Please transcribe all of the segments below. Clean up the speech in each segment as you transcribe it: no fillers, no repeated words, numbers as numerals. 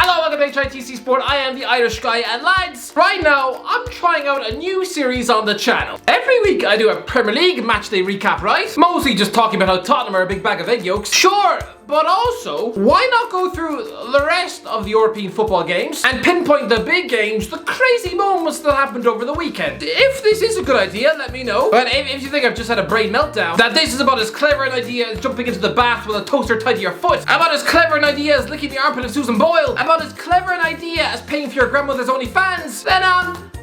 Hello, welcome back to HITC Sport. I am the Irish guy, and lads, right now I'm trying out a new series on the channel. Every week I do a Premier League matchday recap, right? Mostly just talking about how Tottenham are a big bag of egg yolks. Sure, but also, why not go through the rest of the European football games and pinpoint the big games, the crazy moments that happened over the weekend? If this is a good idea, let me know. But if you think I've just had a brain meltdown, that this is about as clever an idea as jumping into the bath with a toaster tied to your foot, about as clever an idea as licking the armpit of Susan Boyle, about as clever an idea as paying for your grandmother's OnlyFans, then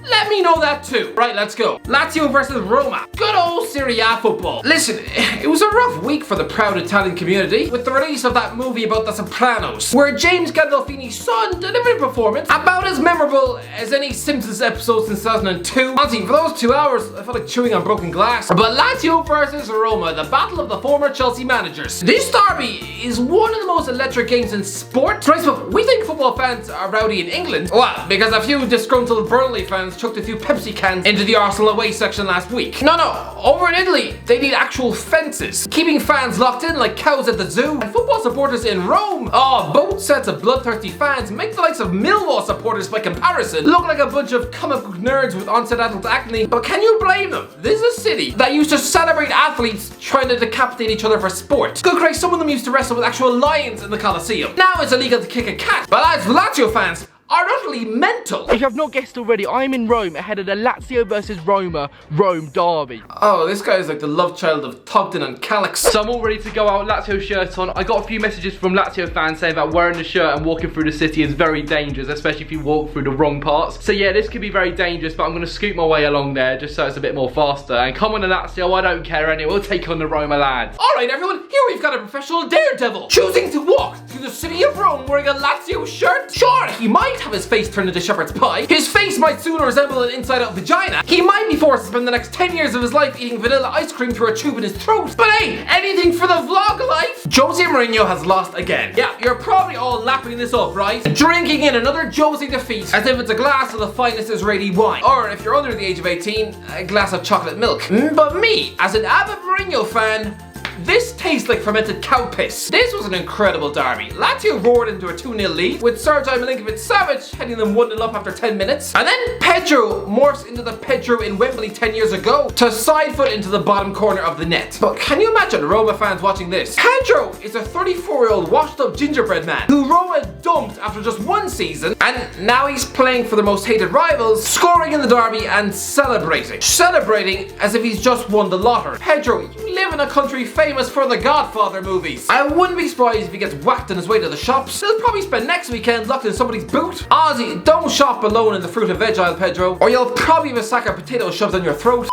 let me know that too. Right, let's go. Lazio versus Roma. Good old Serie A football. Listen, it was a rough week for the proud Italian community with the release of that movie about the Sopranos, where James Gandolfini's son delivered a performance about as memorable as any Simpsons episode since 2002. Honestly, for those 2 hours, I felt like chewing on broken glass. But Lazio versus Roma, the battle of the former Chelsea managers. This derby is one of the most electric games in sport. Right, but we think football fans are rowdy in England. Well, because a few disgruntled Burnley fans chucked a few Pepsi cans into the Arsenal away section last week. No, over in Italy, they need actual fences, keeping fans locked in like cows at the zoo. And football supporters in Rome, both sets of bloodthirsty fans make the likes of Millwall supporters by comparison look like a bunch of comic book nerds with onset adult acne. But can you blame them? This is a city that used to celebrate athletes trying to decapitate each other for sport. Good Christ, some of them used to wrestle with actual lions in the Coliseum. Now it's illegal to kick a cat. But as Lazio fans are utterly mental. If you have not guessed already, I'm in Rome ahead of the Lazio versus Roma Rome derby. Oh, this guy is like the love child of Togden and Calix. So I'm all ready to go out, Lazio shirt on. I got a few messages from Lazio fans saying that wearing the shirt and walking through the city is very dangerous, especially if you walk through the wrong parts. So yeah, this could be very dangerous, but I'm going to scoot my way along there just so it's a bit more faster. And come on the Lazio, I don't care anyway, we'll take on the Roma lads. Alright everyone, here we've got a professional daredevil choosing to walk through the city of Rome wearing a Lazio shirt. Sure, he might have his face turned into shepherd's pie. His face might soon resemble an inside-out vagina. He might be forced to spend the next 10 years of his life eating vanilla ice cream through a tube in his throat. But hey, anything for the vlog life. Jose Mourinho has lost again. Yeah, you're probably all lapping this up, right? Drinking in another Jose defeat as if it's a glass of the finest Israeli wine. Or if you're under the age of 18, a glass of chocolate milk. But me, as an avid Mourinho fan, this tastes like fermented cow piss. This was an incredible derby. Lazio roared into a 2-0 lead, with Sergej Milinkovic-Savic heading them 1-0 up after 10 minutes. And then Pedro morphs into the Pedro in Wembley 10 years ago to side foot into the bottom corner of the net. But can you imagine Roma fans watching this? Pedro is a 34-year-old washed up gingerbread man who Roma dumped after just one season, and now he's playing for their most hated rivals, scoring in the derby and celebrating. Celebrating as if he's just won the lottery. Pedro, you live in a country famous for the Godfather movies. I wouldn't be surprised if he gets whacked on his way to the shops. He'll probably spend next weekend locked in somebody's boot. Ozzy, don't shop alone in the fruit and veg aisle, Pedro, or you'll probably have a sack of potatoes shoved down your throat.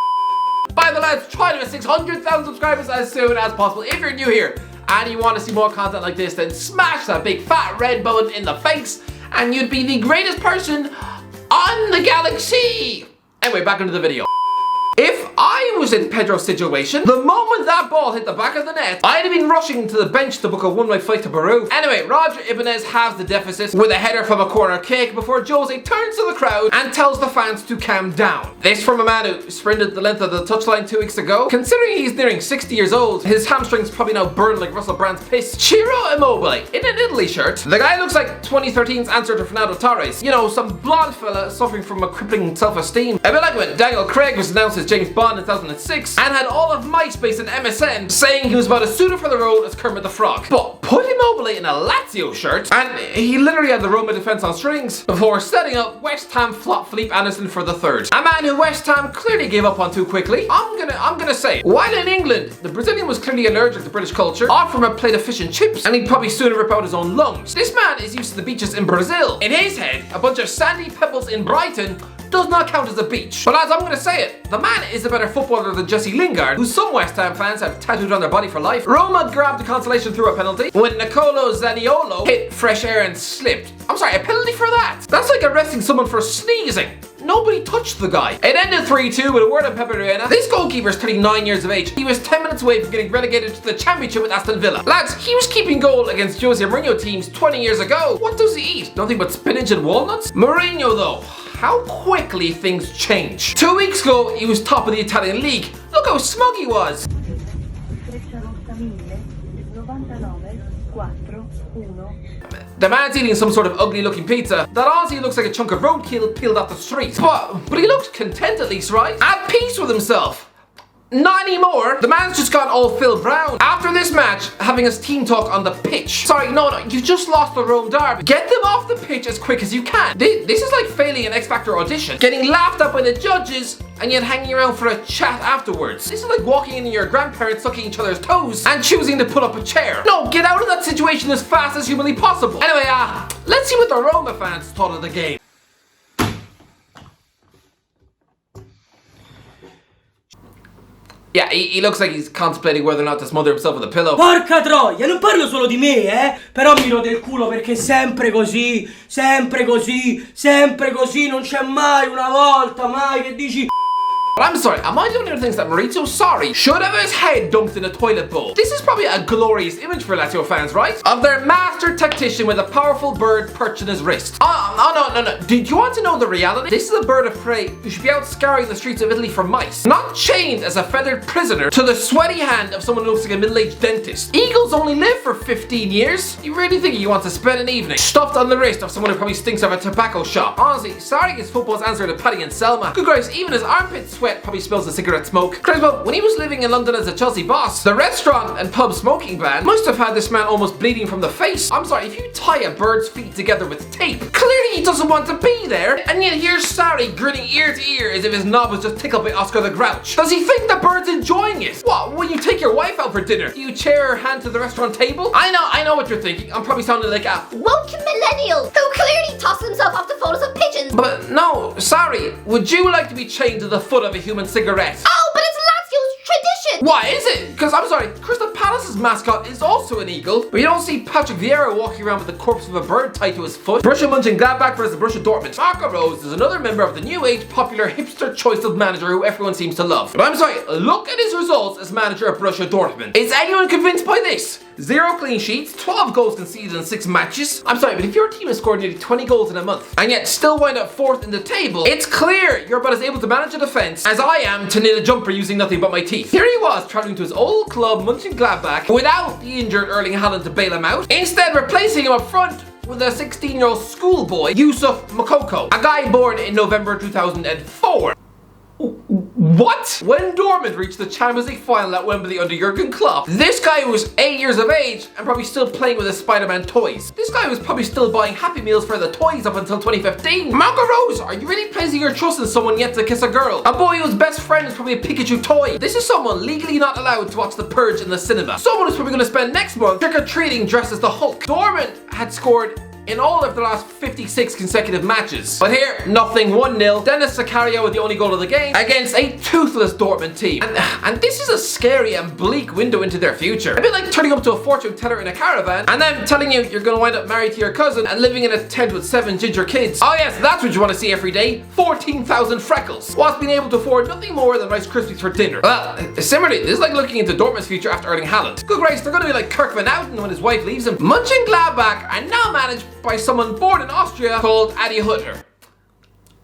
By the lads, try to hit 600,000 subscribers as soon as possible. If you're new here and you want to see more content like this, then smash that big fat red button in the face and you'd be the greatest person on the galaxy. Anyway, back into the video. If I was in Pedro's situation, the moment that ball hit the back of the net, I'd have been rushing to the bench to book a one-way flight to Peru. Anyway, Roger Ibanez halves the deficit with a header from a corner kick before Jose turns to the crowd and tells the fans to calm down. This from a man who sprinted the length of the touchline 2 weeks ago. Considering he's nearing 60 years old, his hamstrings probably now burn like Russell Brand's piss. Ciro Immobile, in an Italy shirt. The guy looks like 2013's answer to Fernando Torres. You know, some blonde fella suffering from a crippling self-esteem. A bit like when Daniel Craig was announced as James Bond in 2006 and had all of MySpace and MSN saying he was about as suited for the role as Kermit the Frog. But put Immobile in a Lazio shirt and he literally had the Roma defense on strings before setting up West Ham flop Philippe Anderson for the third. A man who West Ham clearly gave up on too quickly. I'm gonna say, while in England, the Brazilian was clearly allergic to British culture, offer him a plate of fish and chips and he'd probably sooner rip out his own lungs. This man is used to the beaches in Brazil. In his head, a bunch of sandy pebbles in Brighton does not count as a beach. But as I'm gonna say it, the man is a better footballer than Jesse Lingard, who some West Ham fans have tattooed on their body for life. Roma grabbed the consolation through a penalty when Nicolo Zaniolo hit fresh air and slipped. I'm sorry, a penalty for that? That's like arresting someone for sneezing. Nobody touched the guy. It ended 3-2 with a word on Pepe Reina. This goalkeeper is 39 years of age. He was 10 minutes away from getting relegated to the championship with Aston Villa. Lads, he was keeping goal against Jose Mourinho teams 20 years ago. What does he eat? Nothing but spinach and walnuts? Mourinho though, how quickly things change. 2 weeks ago, he was top of the Italian league. Look how smug he was. The man's eating some sort of ugly looking pizza that honestly looks like a chunk of roadkill peeled off the street. But he looked content at least, right? At peace with himself. Not anymore. The man's just gone all Phil Brown. After this match, having his team talk on the pitch. Sorry, no, you just lost the Rome derby. Get them off the pitch as quick as you can. This is like failing an X Factor audition. Getting laughed at by the judges and yet hanging around for a chat afterwards. This is like walking into your grandparents sucking each other's toes and choosing to put up a chair. No, get out of that situation as fast as humanly possible. Anyway, let's see what the Roma fans thought of the game. Yeah, he looks like he's contemplating whether or not to smother himself with a pillow. Porca troia, non parlo solo di me, però mi rode il culo perché è sempre così, sempre così, sempre così, non c'è mai una volta, mai che dici... But I'm sorry, am I the only one who thinks that Maurizio Sarri should have his head dumped in a toilet bowl? This is probably a glorious image for Lazio fans, right? Of their master tactician with a powerful bird perched in his wrist. Oh, no. Do you want to know the reality? This is a bird of prey who should be out scouring the streets of Italy for mice, not chained as a feathered prisoner to the sweaty hand of someone who looks like a middle-aged dentist. Eagles only live for 15 years. You really think you want to spend an evening stuffed on the wrist of someone who probably stinks of a tobacco shop? Honestly, Sarri is football's answer to Paddy and Selma. Good grace, even his armpit sweat probably smells of cigarette smoke. Crazy, well, when he was living in London as a Chelsea boss, the restaurant and pub smoking ban must have had this man almost bleeding from the face. I'm sorry, if you tie a bird's feet together with tape, clearly he doesn't want to be there, and yet here's Sarri grinning ear to ear as if his knob was just tickled by Oscar the Grouch. Does he think the bird's enjoying it? What, when you take your wife out for dinner, do you chair her hand to the restaurant table? I know what you're thinking. I'm probably sounding like a woke millennial who clearly tossed himself off the photos of pigeons. But no, sorry, would you like to be chained to the foot of a human cigarette? Oh, but it's Lazio's tradition. Why is it? Because I'm sorry, Crystal Palace's mascot is also an eagle, but you don't see Patrick Vieira walking around with the corpse of a bird tied to his foot. Borussia Mönchengladbach versus Borussia Dortmund. Marco Rose is another member of the new age popular hipster choice of manager who everyone seems to love. But I'm sorry, look at his results as manager of Borussia Dortmund. Is anyone convinced by this? 0 clean sheets, 12 goals conceded in 6 matches. I'm sorry, but if your team has scored nearly 20 goals in a month and yet still wind up 4th in the table, it's clear you're about as able to manage a defense as I am to knit a jumper using nothing but my teeth. Here he was traveling to his old club Mönchengladbach without the injured Erling Haaland to bail him out, instead replacing him up front with a 16-year-old schoolboy, Yusuf Moukoko, a guy born in November 2004. What? When Dortmund reached the Champions League final at Wembley under Jurgen Klopp, this guy was 8 years of age and probably still playing with his Spider-Man toys. This guy was probably still buying Happy Meals for the toys up until 2015. Marco Rose, are you really placing your trust in someone yet to kiss a girl? A boy whose best friend is probably a Pikachu toy. This is someone legally not allowed to watch The Purge in the cinema. Someone who's probably going to spend next month trick-or-treating dressed as the Hulk. Dortmund had scored in all of the last 56 consecutive matches. But here, nothing, 1-0. Dennis Zakaria with the only goal of the game against a toothless Dortmund team. And this is a scary and bleak window into their future. A bit like turning up to a fortune teller in a caravan and then telling you you're gonna wind up married to your cousin and living in a tent with 7 ginger kids. Oh yes, that's what you want to see every day. 14,000 freckles, whilst being able to afford nothing more than Rice Krispies for dinner. Well, similarly, this is like looking into Dortmund's future after Erling Haaland. Good grace, they're gonna be like Kirk Van Houten when his wife leaves him. Mönchengladbach are now managed by someone born in Austria called Adi Hütter.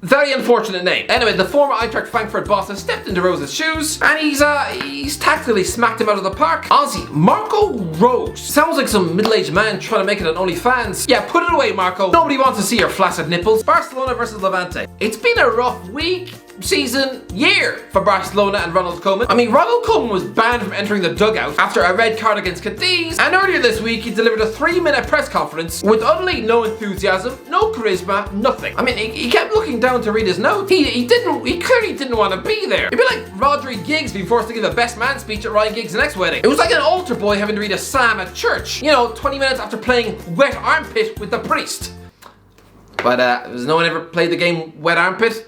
Very unfortunate name. Anyway, the former Eintracht Frankfurt boss has stepped into Rose's shoes and he's tactically smacked him out of the park. Honestly, Marco Rose sounds like some middle-aged man trying to make it on OnlyFans. Yeah, put it away, Marco. Nobody wants to see your flaccid nipples. Barcelona versus Levante. It's been a rough week, season, year for Barcelona and Ronald Koeman. I mean, Ronald Koeman was banned from entering the dugout after a red card against Cadiz, and earlier this week he delivered a 3-minute press conference with utterly no enthusiasm, no charisma, nothing. I mean, he kept looking down to read his notes. He clearly didn't want to be there. It'd be like Rodri Giggs being forced to give a best man speech at Ryan Giggs' next wedding. It was like an altar boy having to read a psalm at church, you know, 20 minutes after playing Wet Armpit with the priest. But has no one ever played the game Wet Armpit?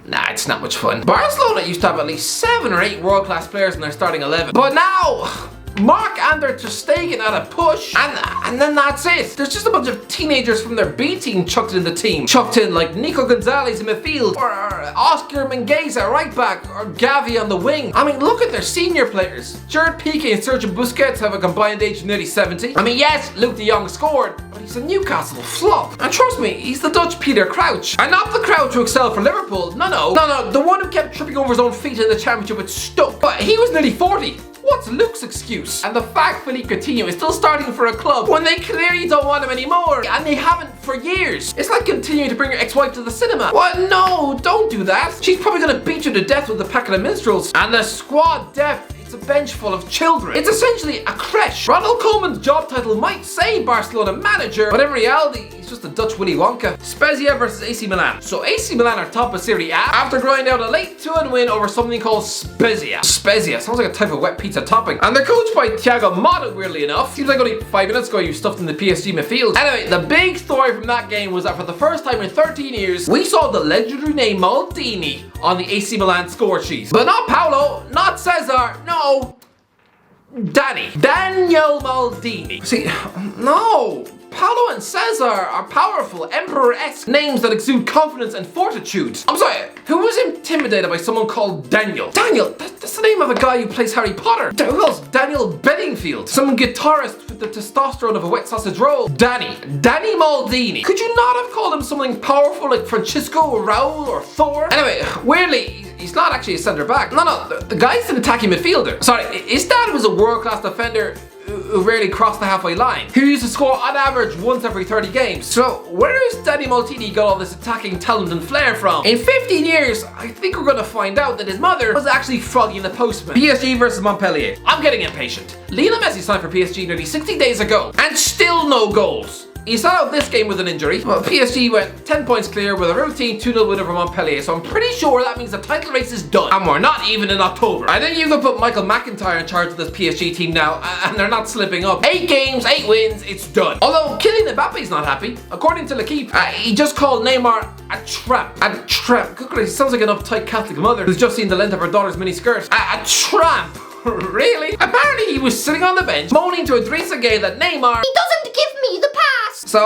Nah, it's not much fun. Barcelona used to have at least 7 or 8 world-class players in their starting 11. But now, Marc-Andre ter Stegen at a push, and then that's it. There's just a bunch of teenagers from their B team chucked in the team. Chucked in like Nico Gonzalez in midfield, or Oscar Mingueza at right back, or Gavi on the wing. I mean, look at their senior players. Gerard Piqué and Sergio Busquets have a combined age of nearly 70. I mean, yes, Luke de Jong scored, but he's a Newcastle flop. And trust me, he's the Dutch Peter Crouch. And not the Crouch who excelled for Liverpool, no, the one who kept tripping over his own feet in the championship with Stoke. But he was nearly 40. What's Luke's excuse? And the fact Philippe Coutinho is still starting for a club when they clearly don't want him anymore, and they haven't for years. It's like continuing to bring your ex-wife to the cinema. What? No, don't do that. She's probably gonna beat you to death with a packet of minstrels. And the squad depth, it's a bench full of children. It's essentially a creche. Ronald Koeman's job title might say Barcelona manager, but in reality, he's just a Dutch Willy Wonka. Spezia versus AC Milan. So AC Milan are top of Serie A after grinding out a late 2-1 win over something called SPEZIA. SPEZIA sounds like a type of wet pizza topping. And they're coached by Thiago Motta, weirdly enough. Seems like only 5 minutes ago you stuffed in the PSG midfield. Anyway, the big story from that game was that for the first time in 13 years, we saw the legendary name Maldini on the AC Milan score sheet. But not Paolo, not Cesar, no, Daniel Maldini. See, no. Paolo and Cesar are powerful, emperor-esque names that exude confidence and fortitude. I'm sorry, who was intimidated by someone called Daniel? Daniel, that's the name of a guy who plays Harry Potter. Who else? Daniel Bedingfield. Some guitarist with the testosterone of a wet sausage roll. Danny Maldini. Could you not have called him something powerful like Francisco, Raul, or Thor? Anyway, weirdly, he's not actually a centre back. No, the guy's an attacking midfielder. Sorry, his dad was a world-class defender who rarely crossed the halfway line, who used to score on average once every 30 games. So where has Danny Maldini got all this attacking talent and flair from? In 15 years, I think we're gonna find out that his mother was actually Froggy the Postman. PSG versus Montpellier. I'm getting impatient. Lionel Messi signed for PSG nearly 60 days ago, and still no goals. He sat out this game with an injury. Well, PSG went 10 points clear with a routine 2-0 win over Montpellier, so I'm pretty sure that means the title race is done. And we're not even in October. I think you can put Michael McIntyre in charge of this PSG team now, and they're not slipping up. 8 games, 8 wins, it's done. Although Kylian Mbappe's not happy. According to L'Equipe, he just called Neymar a tramp. A tramp. Good grief, he sounds like an uptight Catholic mother who's just seen the length of her daughter's mini skirt. A tramp. Really? Apparently he was sitting on the bench moaning to Idrissa Gueye that Neymar, He doesn't give me the pass. So,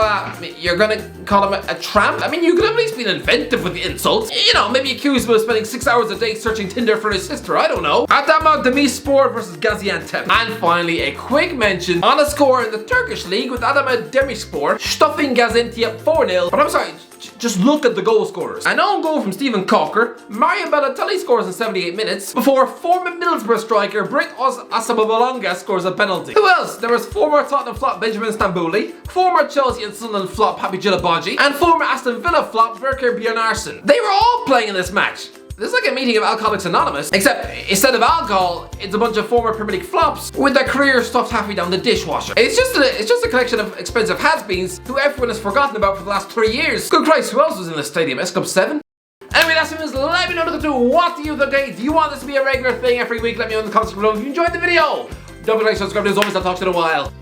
you're gonna call him a tramp? I mean, you could at least be inventive with the insults. You know, maybe accuse him of spending 6 hours a day searching Tinder for his sister, I don't know. Adama Demirspor versus Gaziantep. And finally, a quick mention on a score in the Turkish league with Adama Demirspor stuffing Gaziantep 4-0. But I'm sorry, just look at the goal scorers. An own goal from Stephen Cocker, Mario Balotelli scores in 78 minutes, before former Middlesbrough striker Britt Asamoah scores a penalty. Who else? There was former Tottenham flop Benjamin Stambouli, former Chelsea and Sunderland flop Happy Djilabodji, and former Aston Villa flop Berker Bjarnarsson. They were all playing in this match. This is like a meeting of Alcoholics Anonymous, except instead of alcohol, it's a bunch of former Premier League flops with their career stuffed halfway down the dishwasher. It's just a collection of expensive has-beens who everyone has forgotten about for the last 3 years. Good Christ, who else was in this stadium? S Club 7? Anyway, that's it. Let me know what do you think? Do you want this to be a regular thing every week? Let me know in the comments below if you enjoyed the video. Don't forget to like, subscribe, as always. I'll talk to you in a while.